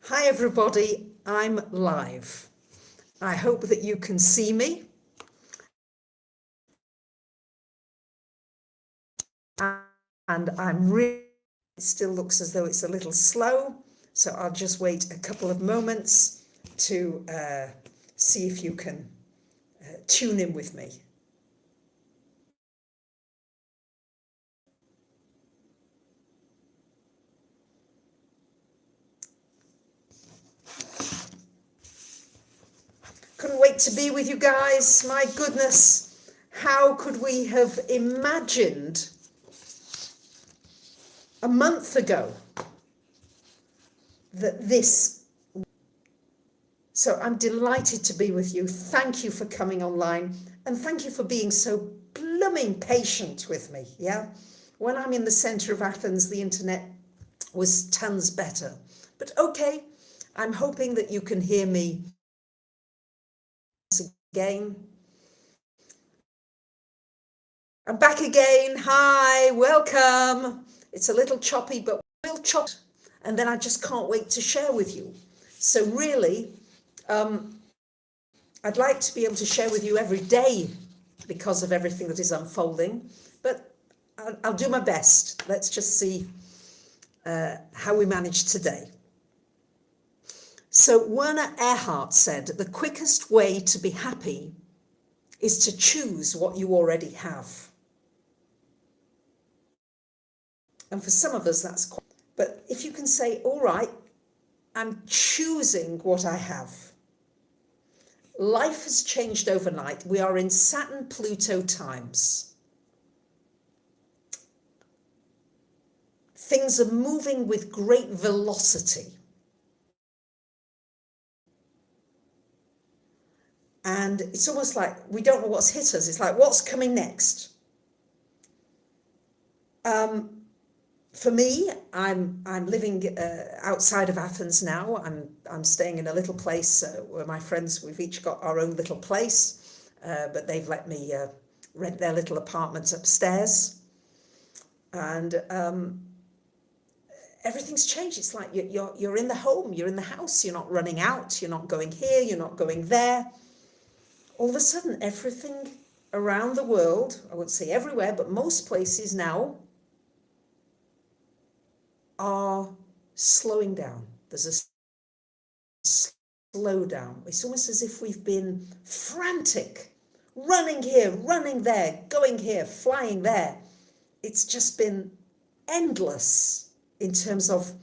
Hi everybody, I'm live. I hope that you can see me. And it still looks as though it's a little slow, so I'll just wait a couple of moments to see if you can tune in with me. Couldn't wait to be with you guys. My goodness, how could we have imagined a month ago that this... So I'm delighted to be with you. Thank you for coming online, and thank you for being so blooming patient with me. Yeah, when I'm in the center of Athens, the internet was tons better, but okay, I'm hoping that you can hear me again. I'm back again. Hi, welcome. It's a little choppy, but we'll chop, and then I just can't wait to share with you. So really, I'd like to be able to share with you every day because of everything that is unfolding, but I'll do my best. Let's just see how we manage today. So Werner Erhard said, the quickest way to be happy is to choose what you already have. And for some of us, that's quite, but if you can say, all right, I'm choosing what I have. Life has changed overnight. We are in Saturn-Pluto times. Things are moving with great velocity. And it's almost like we don't know what's hit us. It's like, what's coming next? For me, I'm living outside of Athens now. I'm staying in a little place where my friends, we've each got our own little place, but they've let me rent their little apartment upstairs. And everything's changed. It's like you're in the home, you're in the house, you're not running out, you're not going here, you're not going there. All of a sudden, everything around the world, I won't say everywhere, but most places now are slowing down. There's a slowdown. It's almost as if we've been frantic, running here, running there, going here, flying there. It's just been endless in terms of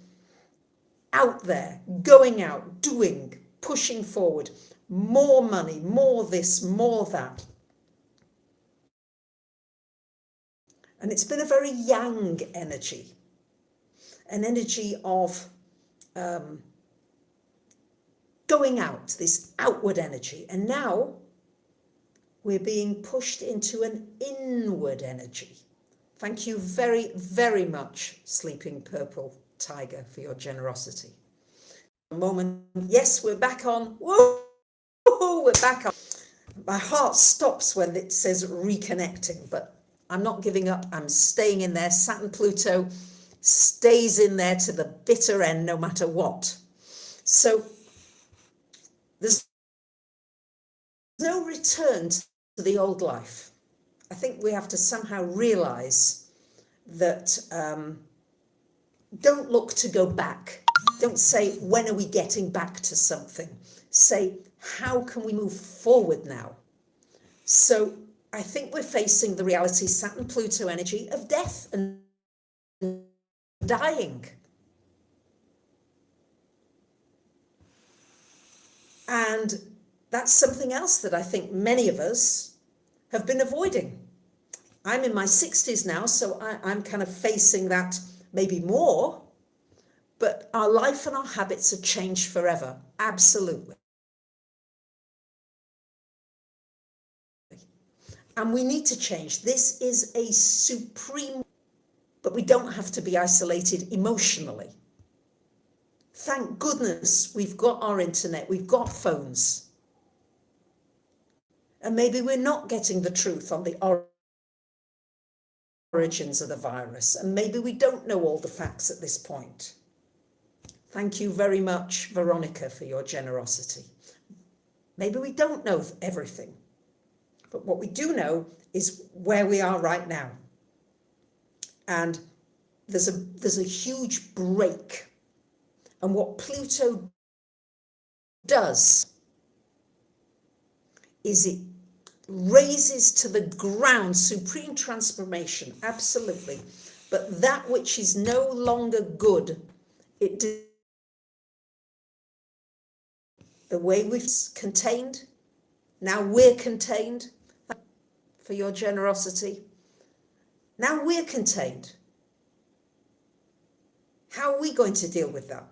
out there, going out, doing, pushing forward, more money, more this, more that. And it's been a very yang energy, an energy of going out, this outward energy. And now we're being pushed into an inward energy. Thank you very, very much, Sleeping Purple Tiger, for your generosity. A moment. Yes, we're back on. Whoa, we're back on. My heart stops when it says reconnecting, but I'm not giving up. I'm staying in there. Saturn Pluto stays in there to the bitter end, no matter what. So there's no return to the old life. I think we have to somehow realize that don't look to go back. Don't say, when are we getting back to something? Say, how can we move forward now? So I think we're facing the reality, Saturn-Pluto energy, of death and dying. And that's something else that I think many of us have been avoiding. I'm in my 60s now, so I'm kind of facing that maybe more, but our life and our habits have changed forever. Absolutely. And we need to change. This is a supreme, but we don't have to be isolated emotionally. Thank goodness we've got our internet, we've got phones. And maybe we're not getting the truth on the origins of the virus, and maybe we don't know all the facts at this point. Thank you very much, Veronica, for your generosity. Maybe we don't know everything, but what we do know is where we are right now. And there's a huge break. And what Pluto does is it raises to the ground supreme transformation, absolutely. But that which is no longer good, the way we've contained, now we're contained. For your generosity. Now we're contained. How are we going to deal with that?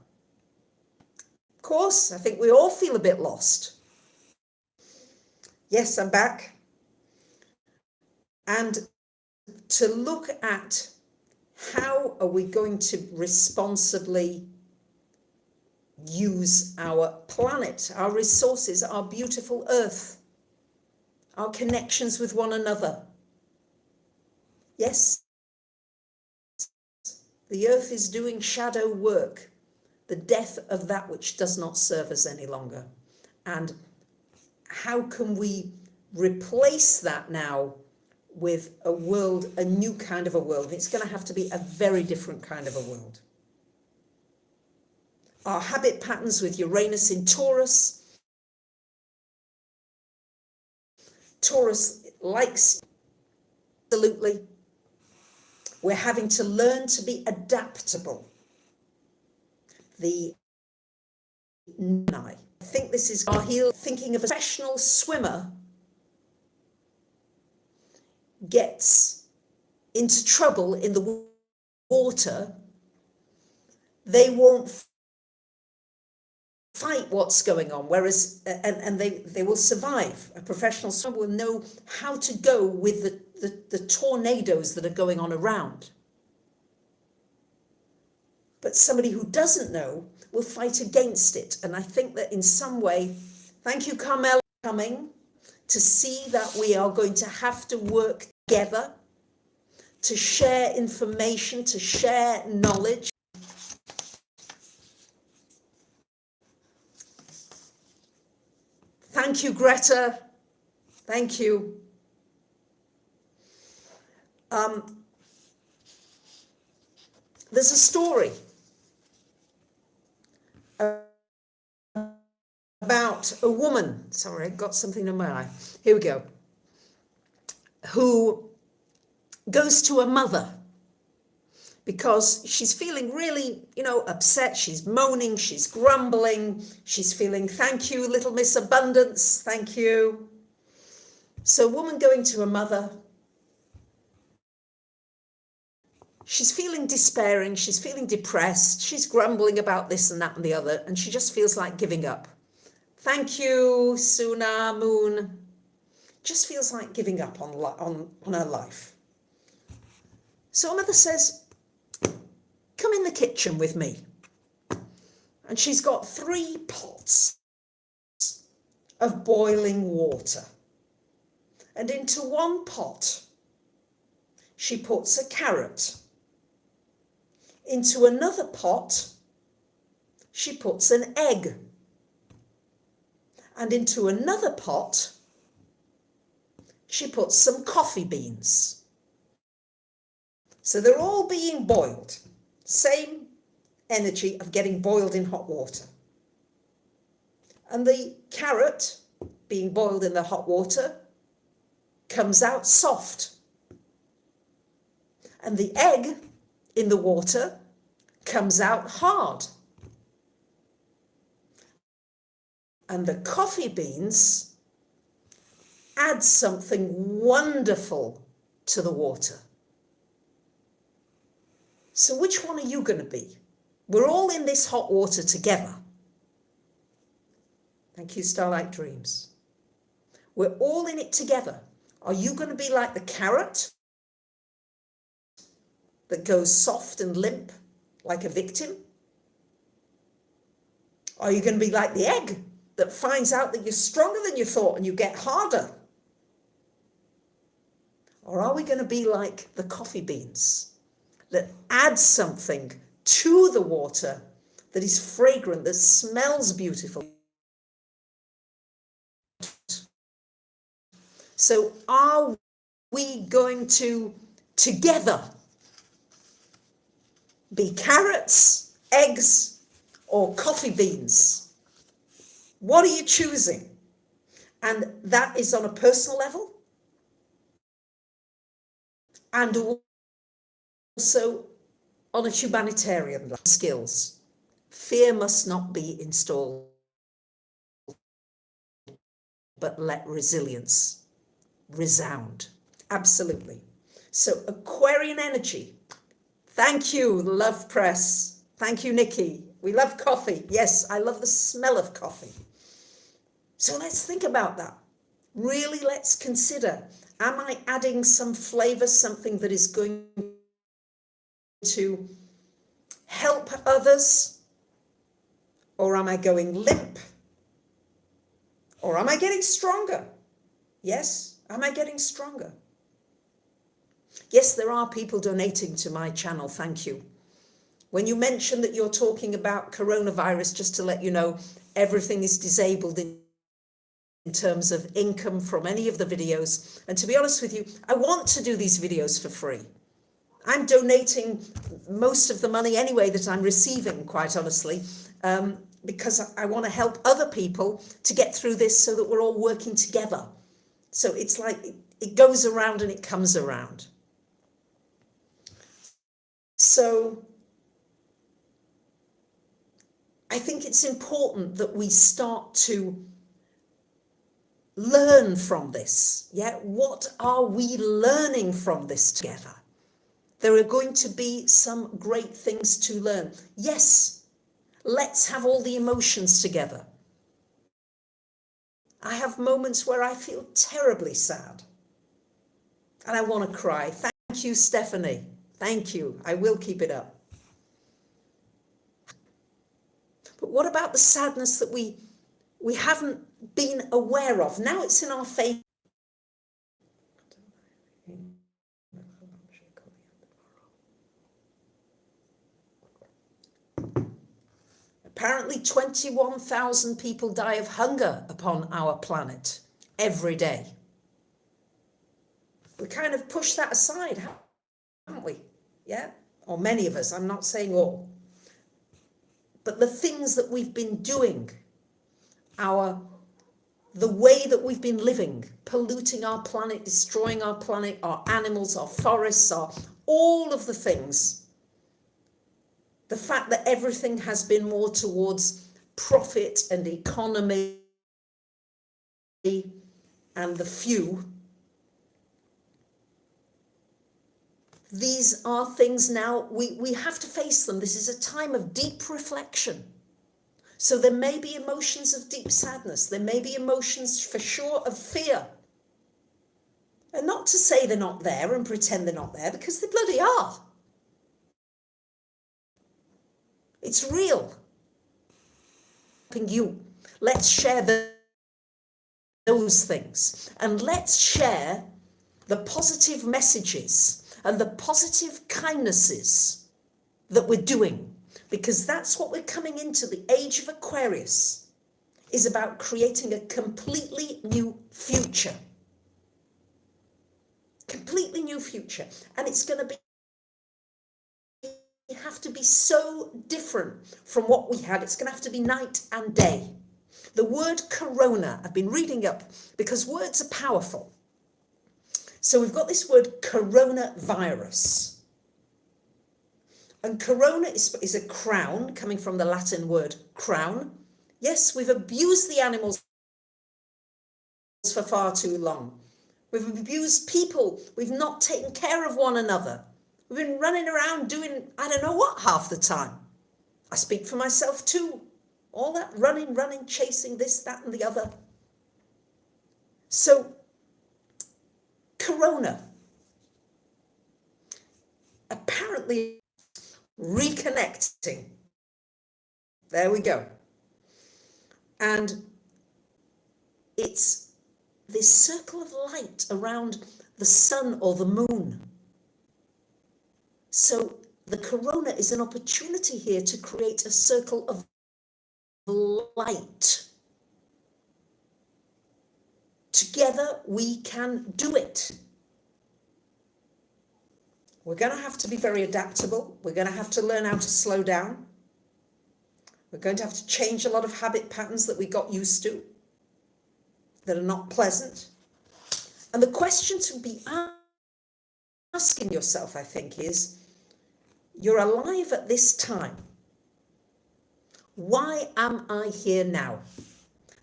Of course, I think we all feel a bit lost. Yes, I'm back. And to look at how are we going to responsibly use our planet, our resources, our beautiful earth, our connections with one another. Yes, the earth is doing shadow work, the death of that which does not serve us any longer. And how can we replace that now with a world, a new kind of a world? It's going to have to be a very different kind of a world. Our habit patterns with Uranus in Taurus. Taurus likes, absolutely. We're having to learn to be adaptable. I think this is our heel, thinking of a professional swimmer gets into trouble in the water, they won't fight what's going on, whereas and they will survive. A professional swimmer will know how to go with the tornadoes that are going on around. But somebody who doesn't know will fight against it. And I think that in some way, thank you, Carmel, for coming to see that we are going to have to work together to share information, to share knowledge. Thank you, Greta. Thank you. There's a story about a woman, sorry, I got something in my eye, here we go, who goes to a mother because she's feeling really, upset. She's moaning, she's grumbling, she's feeling, thank you, little Miss Abundance, thank you. So a woman going to a mother, she's feeling despairing, she's feeling depressed, she's grumbling about this and that and the other, and she just feels like giving up. Thank you, Suna Moon. Just feels like giving up on her life. So her mother says, come in the kitchen with me. And she's got 3 pots of boiling water. And into one pot, she puts a carrot. Into another pot, she puts an egg. And into another pot, she puts some coffee beans. So they're all being boiled. Same energy of getting boiled in hot water. And the carrot, being boiled in the hot water, comes out soft. And the egg in the water comes out hard. And the coffee beans add something wonderful to the water. So which one are you going to be? We're all in this hot water together. Thank you, Starlight Dreams. We're all in it together. Are you going to be like the carrot that goes soft and limp like a victim? Are you going to be like the egg that finds out that you're stronger than you thought and you get harder? Or are we going to be like the coffee beans that add something to the water that is fragrant, that smells beautiful. So are we going to together be carrots, eggs, or coffee beans? What are you choosing? And that is on a personal level and also on a humanitarian level. Skills. Fear must not be installed, but let resilience resound. Absolutely. So Aquarian energy. Thank you, Love Press. Thank you, Nikki. We love coffee. Yes, I love the smell of coffee. So let's think about that. Really, let's consider, am I adding some flavor, something that is going to help others? Or am I going limp? Or am I getting stronger? Yes, am I getting stronger? Yes, there are people donating to my channel, thank you. When you mention that you're talking about coronavirus, just to let you know, everything is disabled in terms of income from any of the videos. And to be honest with you, I want to do these videos for free. I'm donating most of the money anyway that I'm receiving, quite honestly, because I want to help other people to get through this so that we're all working together. So it's like it goes around and it comes around. So I think it's important that we start to learn from this. Yeah, what are we learning from this together? There are going to be some great things to learn. Yes, let's have all the emotions together. I have moments where I feel terribly sad and I want to cry. Thank you, Stephanie. Thank you. I will keep it up. But what about the sadness that we haven't been aware of? Now it's in our face. Apparently 21,000 people die of hunger upon our planet every day. We kind of push that aside, haven't we? Yeah? Or many of us, I'm not saying all. But the things that we've been doing, the way that we've been living, polluting our planet, destroying our planet, our animals, our forests, all of the things. The fact that everything has been more towards profit and economy and the few. These are things now, we have to face them. This is a time of deep reflection. So there may be emotions of deep sadness. There may be emotions for sure of fear. And not to say they're not there and pretend they're not there, because they bloody are. It's real. You. Let's share those things. And let's share the positive messages and the positive kindnesses that we're doing. Because that's what we're coming into. The age of Aquarius is about creating a completely new future. Completely new future. And it's going to be have to be so different from what we had. It's going to have to be night and day. The word corona, I've been reading up because words are powerful. So we've got this word coronavirus. And corona is a crown, coming from the Latin word crown. Yes, we've abused the animals for far too long. We've abused people. We've not taken care of one another. We've been running around doing, I don't know what, half the time. I speak for myself too. All that running, chasing this, that, and the other. So, corona. Apparently, reconnecting. There we go. And it's this circle of light around the sun or the moon. So the corona is an opportunity here to create a circle of light. Together we can do it. We're going to have to be very adaptable. We're going to have to learn how to slow down. We're going to have to change a lot of habit patterns that we got used to that are not pleasant. And the question to be asking yourself, I think, is, you're alive at this time. Why am I here now?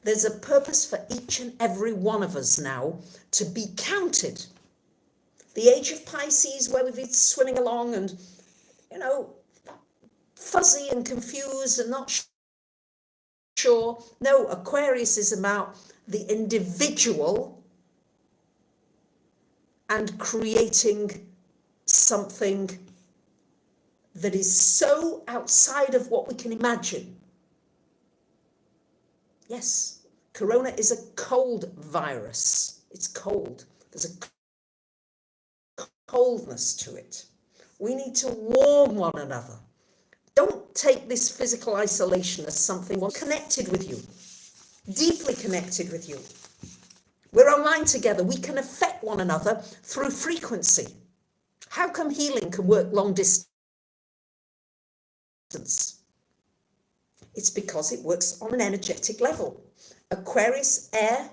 There's a purpose for each and every one of us now to be counted. The age of Pisces, where we've been swimming along and, fuzzy and confused and not sure. No, Aquarius is about the individual and creating something that is so outside of what we can imagine. Yes, corona is a cold virus. It's cold. There's a coldness to it. We need to warm one another. Don't take this physical isolation as something connected with you, deeply connected with you. We're online together. We can affect one another through frequency. How come healing can work long distance? It's because it works on an energetic level. Aquarius, air.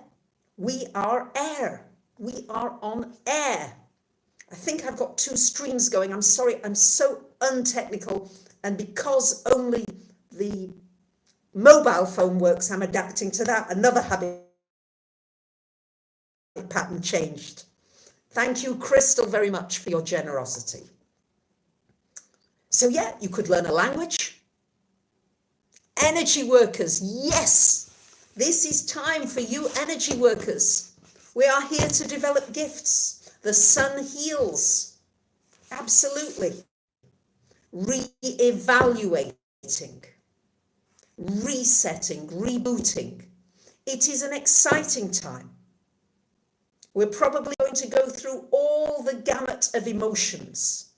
We are air. We are on air. I think I've got two streams going. I'm sorry, I'm so untechnical. And because only the mobile phone works, I'm adapting to that. Another habit pattern changed. Thank you, Crystal, very much for your generosity. So yeah, you could learn a language. Energy workers, yes, this is time for you energy workers. We are here to develop gifts. The sun heals. Absolutely. Re-evaluating, resetting, rebooting. It is an exciting time. We're probably going to go through all the gamut of emotions.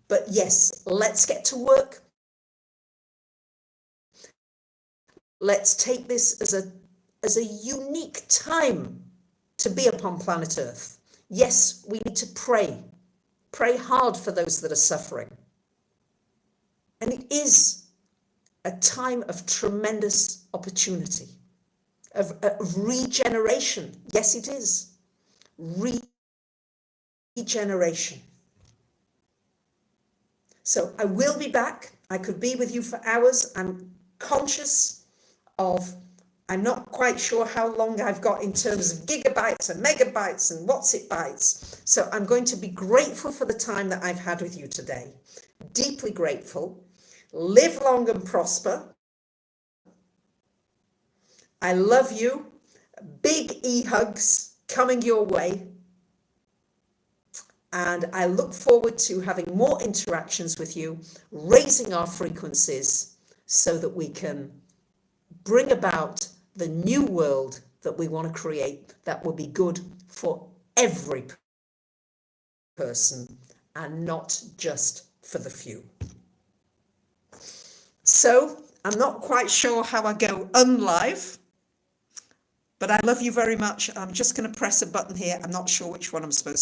But yes, let's get to work. Let's take this as a unique time to be upon planet Earth. Yes, we need to pray. Pray hard for those that are suffering. And it is a time of tremendous opportunity, of regeneration. Yes, it is. Regeneration. So I will be back. I could be with you for hours. I'm conscious of, I'm not quite sure how long I've got in terms of gigabytes and megabytes and what's it bytes. So I'm going to be grateful for the time that I've had with you today. Deeply grateful. Live long and prosper. I love you. Big e-hugs coming your way. And I look forward to having more interactions with you, raising our frequencies so that we can bring about the new world that we want to create that will be good for every person and not just for the few. So I'm not quite sure how I go unlive, but I love you very much. I'm just going to press a button here. I'm not sure which one I'm supposed to